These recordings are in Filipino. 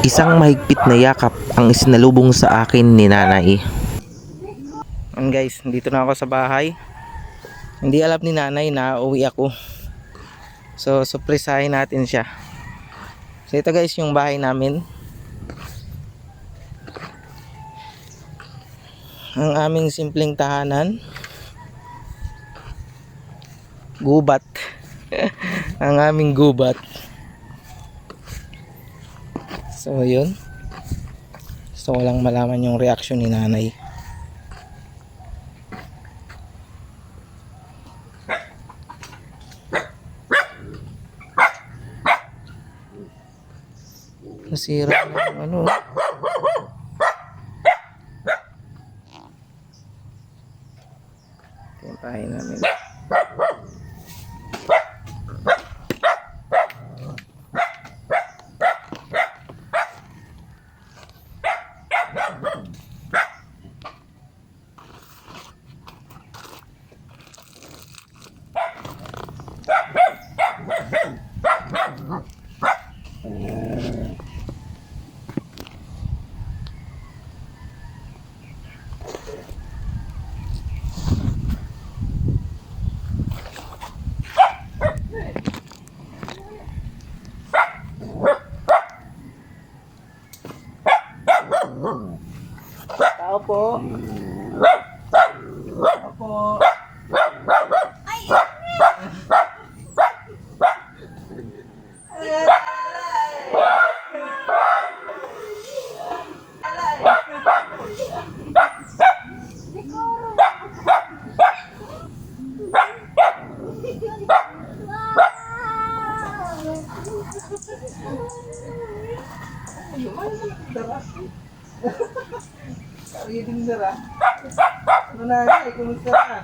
Isang mahigpit na yakap ang isinalubong sa akin ni nanay. Guys, dito na ako sa bahay. Hindi alam ni nanay na uwi ako. So, surprisahin natin siya. So, ito guys yung bahay namin. Ang aming simpleng tahanan. Gubat. Ang aming gubat. So, yun. Gusto ko lang malaman yung reaction ni nanay. Nasira na ano. Ito yung bahay namin. Tao po. Tao po. Reading dara. Nanay, kumusta na?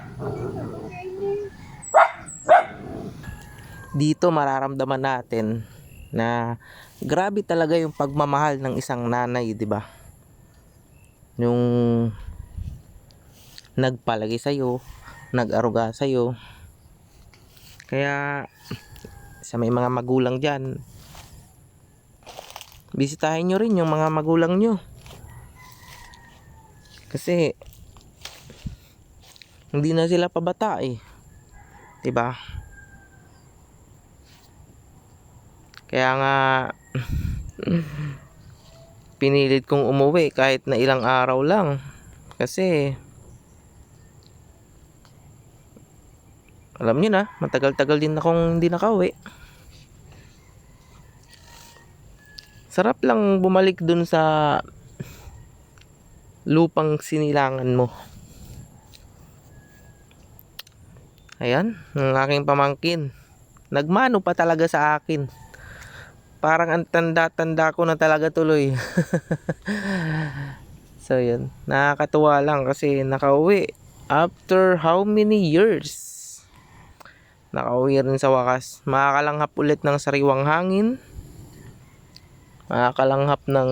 Dito mararamdaman natin na grabe talaga yung pagmamahal ng isang nanay, 'di ba? Yung nagpalagi sa iyo, nag-aruga sa iyo. Kaya sa may mga magulang diyan, bisitahin nyo rin yung mga magulang nyo. Kasi hindi na sila pabata eh. 'Di ba? Kaya nga pinilit kong umuwi kahit na ilang araw lang. Kasi alam niyo na, matagal-tagal din akong hindi nakauwi. Sarap lang bumalik dun sa lupang sinilangan mo. Ayan, ang aking pamangkin. Nagmano pa talaga sa akin. Parang ang tanda-tanda ko na talaga tuloy. So yun, nakakatuwa lang kasi nakauwi. After how many years? Nakauwi rin sa wakas. Makakalanghap ulit ng sariwang hangin. Makakalanghap ng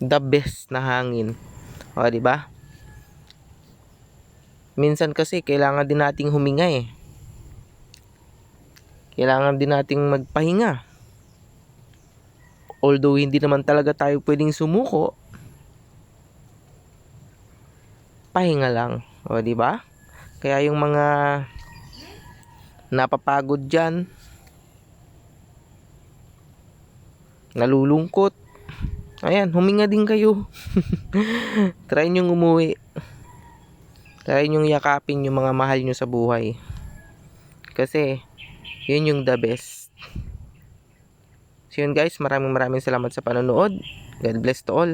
the best na hangin. O, di ba? Minsan kasi kailangan din nating huminga eh. Kailangan din nating magpahinga. Although hindi naman talaga tayo pwedeng sumuko, pahinga lang. O, di ba? Kaya yung mga napapagod diyan, nalulungkot, ayan, huminga din kayo. Try nyo umuwi. Try nyo yakapin yung mga mahal nyo sa buhay. Kasi yun yung the best. So yun guys, maraming salamat sa panonood. God bless to all.